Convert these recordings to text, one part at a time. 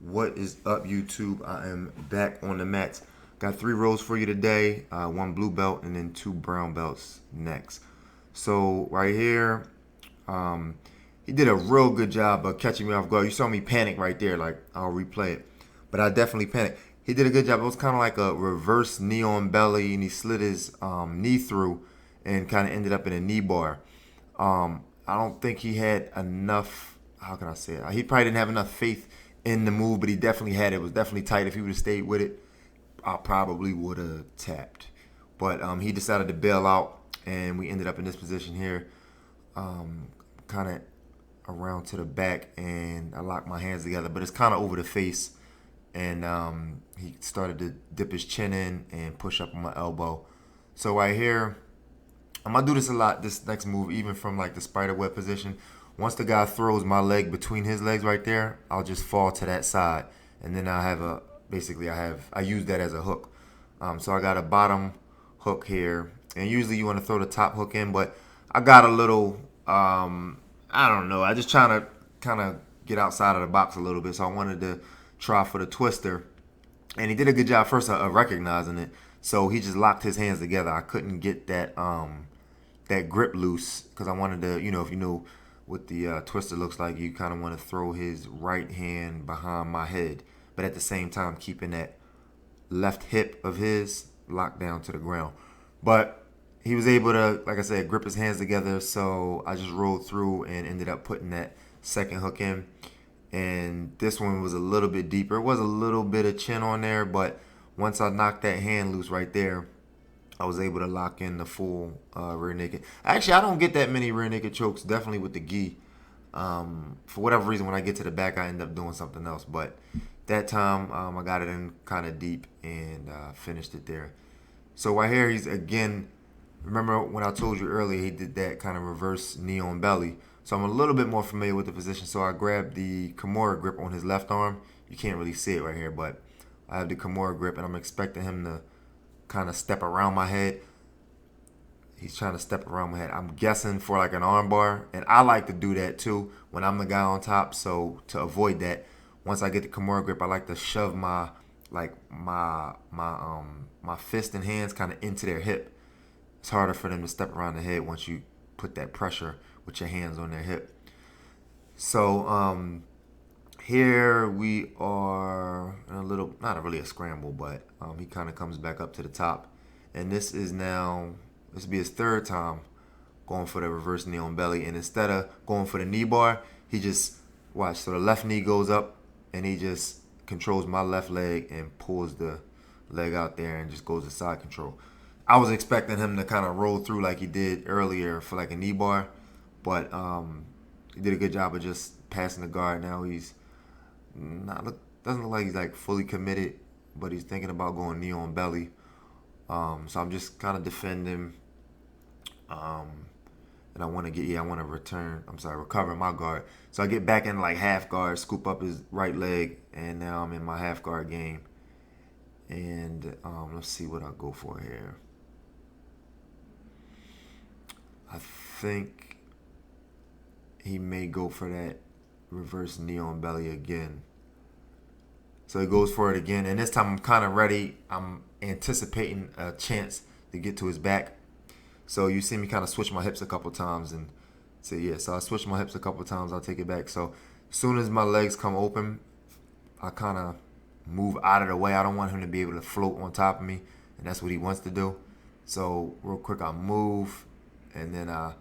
What is up, YouTube? I am back on the mats. Got 3 rows for you today. 1 blue belt and then 2 brown belts next. So right here, he did a real good job of catching me off guard. You saw me panic right there. Like, I'll replay it, but I definitely panicked. He did a good job. It was kind of like a reverse knee on belly, and he slid his knee through and kind of ended up in a knee bar. I don't think he had enough. How can I say it? He probably didn't have enough faith in the move, but he definitely had it. It was definitely tight. If he would have stayed with it, I probably would have tapped. But he decided to bail out, and we ended up in this position here, kind of around to the back, and I locked my hands together. But it's kind of over the face, and he started to dip his chin in and push up on my elbow. So right here, I'm going to do this a lot, this next move, even from like the spider web position. Once the guy throws my leg between his legs right there, I'll just fall to that side. And then I have I use that as a hook. So I got a bottom hook here. And usually you want to throw the top hook in, but I got a little, I don't know. I just trying to kind of get outside of the box a little bit. So I wanted to try for the twister. And he did a good job first of recognizing it. So he just locked his hands together. I couldn't get that that grip loose because I wanted to, if you know what the twister looks like, you kind of want to throw his right hand behind my head, but at the same time keeping that left hip of his locked down to the ground. But he was able to, like I said, grip his hands together, so I just rolled through and ended up putting that second hook in. And this one was a little bit deeper. It was a little bit of chin on there, but once I knocked that hand loose right there, I was able to lock in the full rear naked. Actually, I don't get that many rear naked chokes, definitely with the gi. For whatever reason, when I get to the back, I end up doing something else. But that time, I got it in kind of deep and finished it there. So right here, he's again, remember when I told you earlier, he did that kind of reverse knee on belly. So I'm a little bit more familiar with the position. So I grabbed the Kimura grip on his left arm. You can't really see it right here, but I have the Kimura grip, and I'm expecting him to kind of step around my head. He's trying to step around my head. I'm guessing for like an arm bar, and I like to do that too when I'm the guy on top. So to avoid that, once I get the Kimura grip, I like to shove my fist and hands kind of into their hip. It's harder for them to step around the head once you put that pressure with your hands on their hip. So here we are in a little, not really a scramble, but he kind of comes back up to the top. And this will be his third time going for the reverse knee on belly. And instead of going for the knee bar, he just, watch, so the left knee goes up and he just controls my left leg and pulls the leg out there and just goes to side control. I was expecting him to kind of roll through like he did earlier for like a knee bar, but he did a good job of just passing the guard. Now he's doesn't look like he's like fully committed, but he's thinking about going knee on belly. So I'm just kind of defending, and I want to recover my guard. So I get back in like half guard, scoop up his right leg, and now I'm in my half guard game. And let's see what I go for here. I think he may go for that reverse knee on belly again. So he goes for it again, and this time I'm kind of ready. I'm anticipating a chance to get to his back. So you see me kind of switch my hips a couple times, and so I switch my hips a couple times. I'll take it back. So as soon as my legs come open, I kind of move out of the way. I don't want him to be able to float on top of me, and that's what he wants to do. So real quick, I move, and then I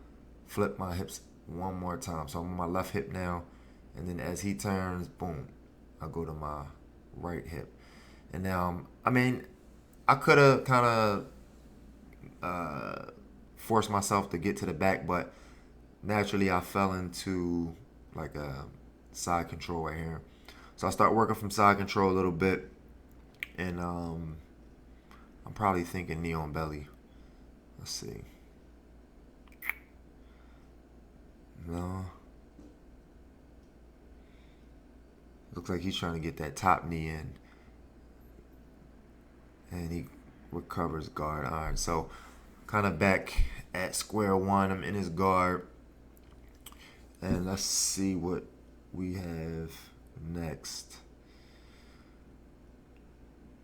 flip my hips one more time. So I'm on my left hip now, and then as he turns, boom, I go to my right hip. And now, I could have kind of forced myself to get to the back, but naturally I fell into like a side control right here. So I start working from side control a little bit, and I'm probably thinking knee on belly. Let's see. No. Looks like he's trying to get that top knee in. And he recovers guard. All right, so kind of back at square one. I'm in his guard. And let's see what we have next.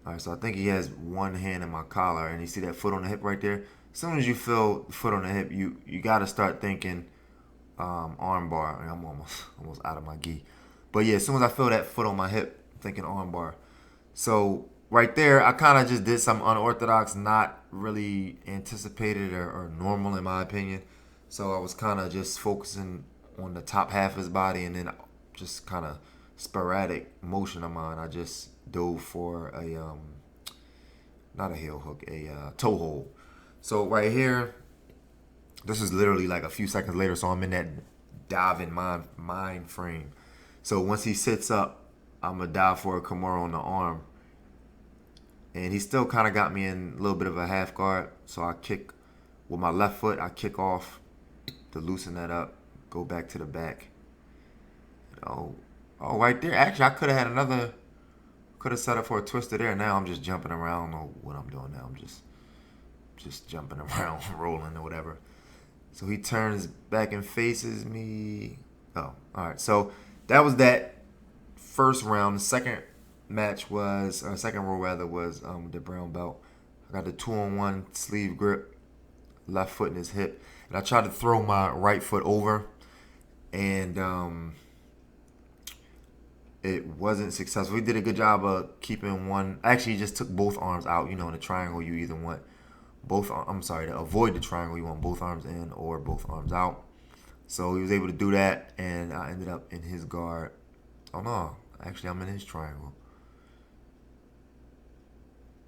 All right, so I think he has one hand in my collar, and you see that foot on the hip right there. As soon as you feel the foot on the hip, you got to start thinking arm bar. And I'm almost out of my gi, but yeah, as soon as I feel that foot on my hip, I'm thinking arm bar. So right there, I kind of just did some unorthodox, not really anticipated or normal in my opinion. So I was kind of just focusing on the top half of his body, and then just kind of sporadic motion of mine. I just dove for a not a heel hook, a toe hold. So right here, this is literally like a few seconds later. So I'm in that diving mind frame. So once he sits up, I'm gonna dive for a Kimura on the arm, and he still kind of got me in a little bit of a half guard. So I kick with my left foot. I kick off to loosen that up. Go back to the back. Oh, right there. Actually, I could have had another. Could have set up for a twister there. Now I'm just jumping around. I don't know what I'm doing now. I'm just jumping around, rolling or whatever. So he turns back and faces me. Oh, all right. So that was that first round. The second match was, or second row rather, was the brown belt. I got the 2-on-1 sleeve grip, left foot in his hip, and I tried to throw my right foot over, and it wasn't successful. He did a good job of keeping one. Actually, he just took both arms out. You know, in the triangle, you either want both. I'm sorry, to avoid the triangle, you want both arms in or both arms out. So he was able to do that, and I ended up in his guard. Oh no, actually, I'm in his triangle.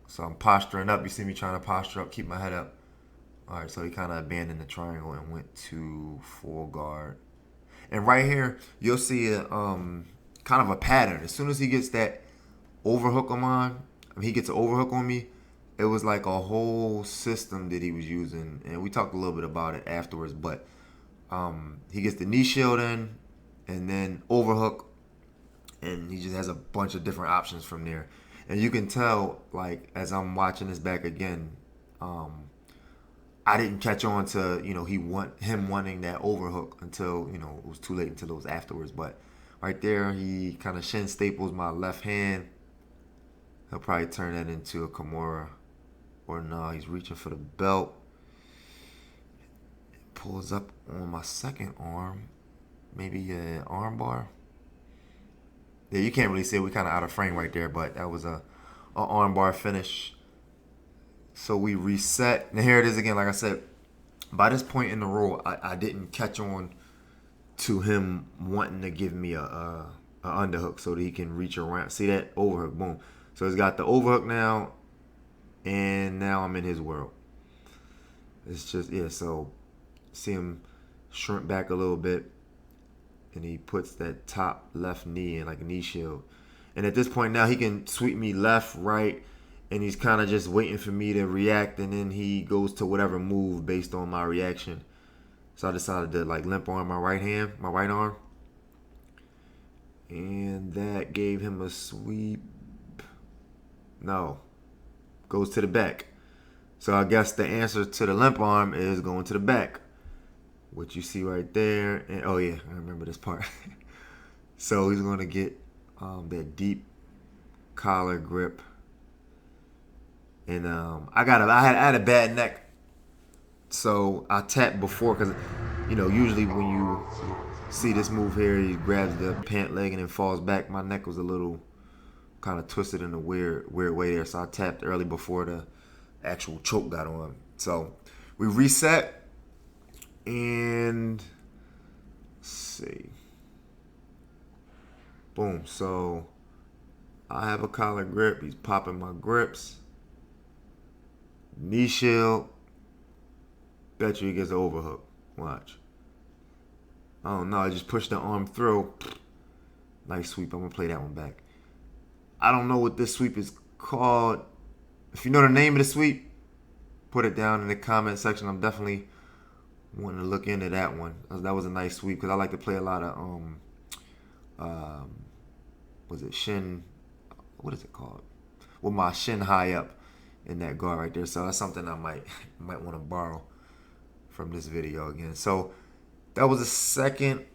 So I'm posturing up. You see me trying to posture up, keep my head up. All right, so he kind of abandoned the triangle and went to full guard. And right here, you'll see a kind of a pattern. As soon as he gets that overhook he gets an overhook on me, it was like a whole system that he was using. And we talked a little bit about it afterwards, but he gets the knee shield in and then overhook, and he just has a bunch of different options from there. And you can tell, like, as I'm watching this back again, I didn't catch on to, him wanting that overhook until, it was too late, until it was afterwards. But right there, he kind of shin staples my left hand. He'll probably turn that into a Kimura. Or no, he's reaching for the belt. Pulls up on my second arm. Maybe an arm bar. Yeah, you can't really see it. We're kind of out of frame right there, but that was a arm bar finish. So we reset. And here it is again. Like I said, by this point in the roll, I didn't catch on to him wanting to give me a underhook so that he can reach around. See that? Overhook. Boom. So he's got the overhook now, and now I'm in his world. It's just, yeah, so see him shrink back a little bit, and he puts that top left knee in like a knee shield. And at this point now, he can sweep me left, right, and he's kind of just waiting for me to react, and then he goes to whatever move based on my reaction. So I decided to like limp on my right arm, and that gave him a sweep. No, goes to the back. So I guess the answer to the limp arm is going to the back, which you see right there. And oh yeah, I remember this part. So he's going to get that deep collar grip, and I had a bad neck, so I tapped before because usually when you see this move here, he grabs the pant leg and then falls back. My neck was a little kind of twisted in a weird way there, so I tapped early before the actual choke got on. So we reset, and let's see, boom. So I have a collar grip. He's popping my grips. Knee shield. Bet you he gets an overhook. Watch. Oh no, I just pushed the arm through. Nice sweep. I'm gonna play that one back. I don't know what this sweep is called. If you know the name of the sweep, put it down in the comment section. I'm definitely wanting to look into that one. That was a nice sweep because I like to play a lot of was it shin? What is it called? With my shin high up in that guard right there. So that's something I might want to borrow from this video again. So that was the second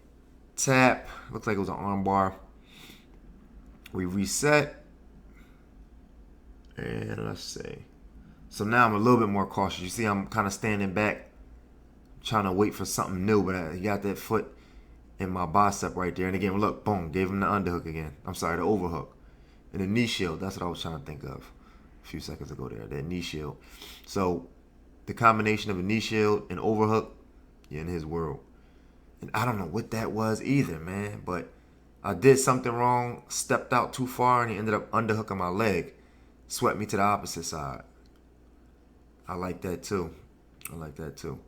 tap. Looks like it was an arm bar. We reset. And let's see. So now I'm a little bit more cautious. You see, I'm kind of standing back, trying to wait for something new, but he got that foot in my bicep right there. And again, look, boom, gave him the underhook again. I'm sorry, the overhook. And the knee shield, that's what I was trying to think of a few seconds ago there, that knee shield. So the combination of a knee shield and overhook, you're in his world. And I don't know what that was either, man, but I did something wrong, stepped out too far, and he ended up underhooking my leg, swept me to the opposite side. I like that too. I like that too.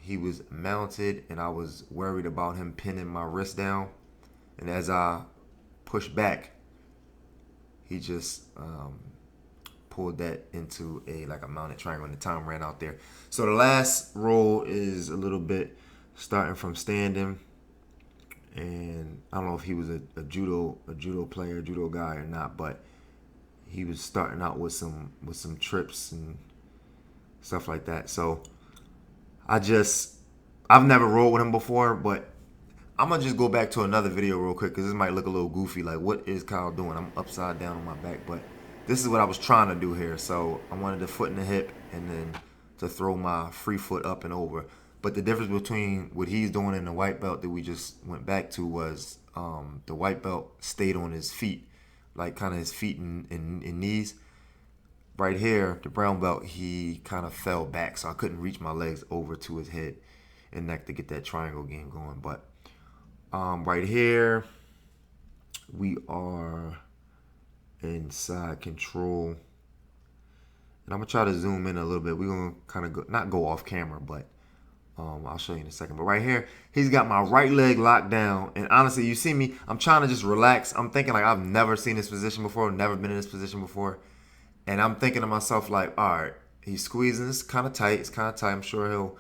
He was mounted, and I was worried about him pinning my wrist down. And as I pushed back, he just pulled that into a mounted triangle, and the time ran out there. So the last roll is a little bit starting from standing, and I don't know if he was a judo player, judo guy or not, but he was starting out with some trips and stuff like that. So I've never rolled with him before, but I'm gonna just go back to another video real quick because this might look a little goofy. Like, what is Kyle doing? I'm upside down on my back, but this is what I was trying to do here. So I wanted the foot in the hip and then to throw my free foot up and over. But the difference between what he's doing and the white belt that we just went back to was the white belt stayed on his feet, like kind of his feet and knees. Right here, the brown belt, he kind of fell back, so I couldn't reach my legs over to his head and neck to get that triangle game going. But right here, we are inside control. And I'm going to try to zoom in a little bit. We're going to kind of not go off camera, but I'll show you in a second. But right here, he's got my right leg locked down. And honestly, you see me, I'm trying to just relax. I'm thinking like I've never seen this position before, never been in this position before. And I'm thinking to myself like, all right, he's squeezing. It's kind of tight. It's kind of tight. I'm sure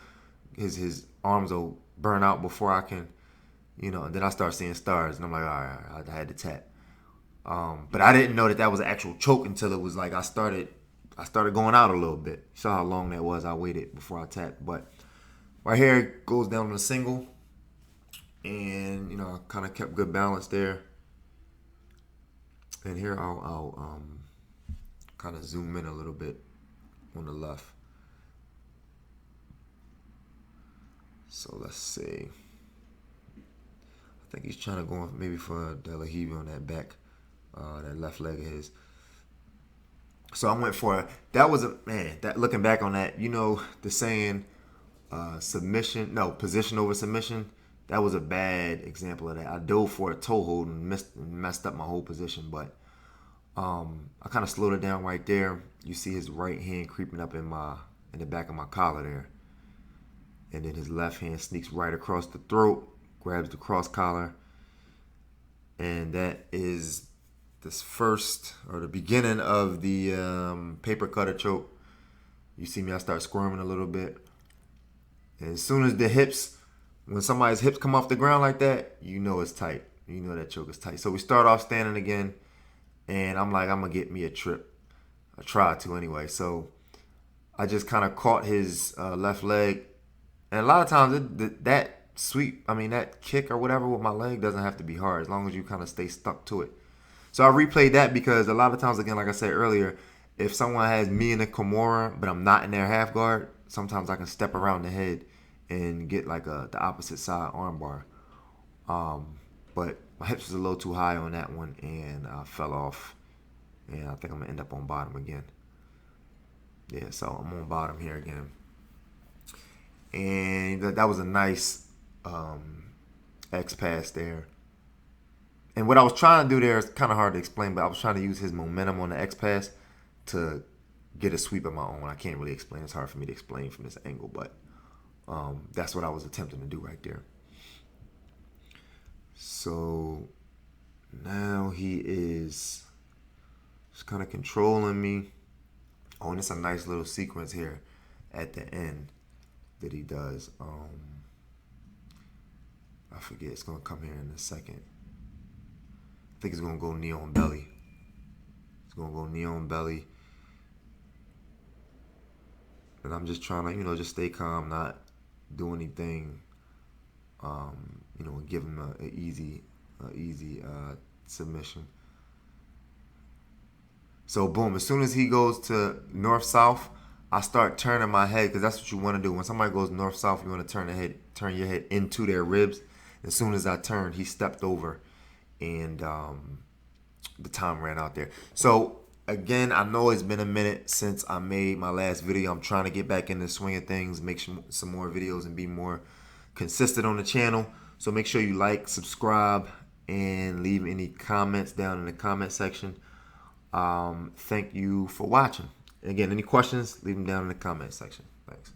his arms will burn out before I can, and then I start seeing stars. And I'm like, all right, I had to tap. But I didn't know that was an actual choke until it was like I started going out a little bit. You saw how long that was. I waited before I tapped. But right here, it goes down to a single. And, I kind of kept good balance there. And here I'll kind of zoom in a little bit on the left. So let's see. I think he's trying to go maybe for a De La Hiva on that back, that left leg of his. So I went for that was that looking back on that, the saying submission, no, position over submission. That was a bad example of that. I dove for a toe hold and messed up my whole position, but I kind of slowed it down right there. You see his right hand creeping up in the back of my collar there. And then his left hand sneaks right across the throat, grabs the cross collar. And that is this first, or the beginning of the paper cutter choke. You see me, I start squirming a little bit. And as soon as when somebody's hips come off the ground like that, it's tight. You know that choke is tight. So we start off standing again. And I'm like, I'm going to get me a trip. I tried to anyway. So I just kind of caught his left leg. And a lot of times that sweep, that kick or whatever with my leg doesn't have to be hard as long as you kind of stay stuck to it. So I replayed that because a lot of times, again, like I said earlier, if someone has me in a Kimura, but I'm not in their half guard, sometimes I can step around the head and get like the opposite side armbar. But my hips was a little too high on that one, and I fell off. And I think I'm going to end up on bottom again. Yeah, so I'm on bottom here again. And that was a nice X pass there. And what I was trying to do there is kind of hard to explain, but I was trying to use his momentum on the X pass to get a sweep of my own. I can't really explain. It's hard for me to explain from this angle, but that's what I was attempting to do right there. So now he is just kind of controlling me. Oh, and it's a nice little sequence here at the end that he does. I forget. It's going to come here in a second. I think it's going to go knee on belly. It's going to go knee on belly. And I'm just trying to, just stay calm, not do anything, and give him an easy submission. So boom, as soon as he goes to north-south, I start turning my head, because that's what you want to do. When somebody goes north-south, you want to turn your head into their ribs. As soon as I turned, he stepped over, and the time ran out there. So again, I know it's been a minute since I made my last video. I'm trying to get back in the swing of things, make some more videos, and be more consistent on the channel. So make sure you like, subscribe, and leave any comments down in the comment section. Thank you for watching. Again, any questions, leave them down in the comment section. Thanks.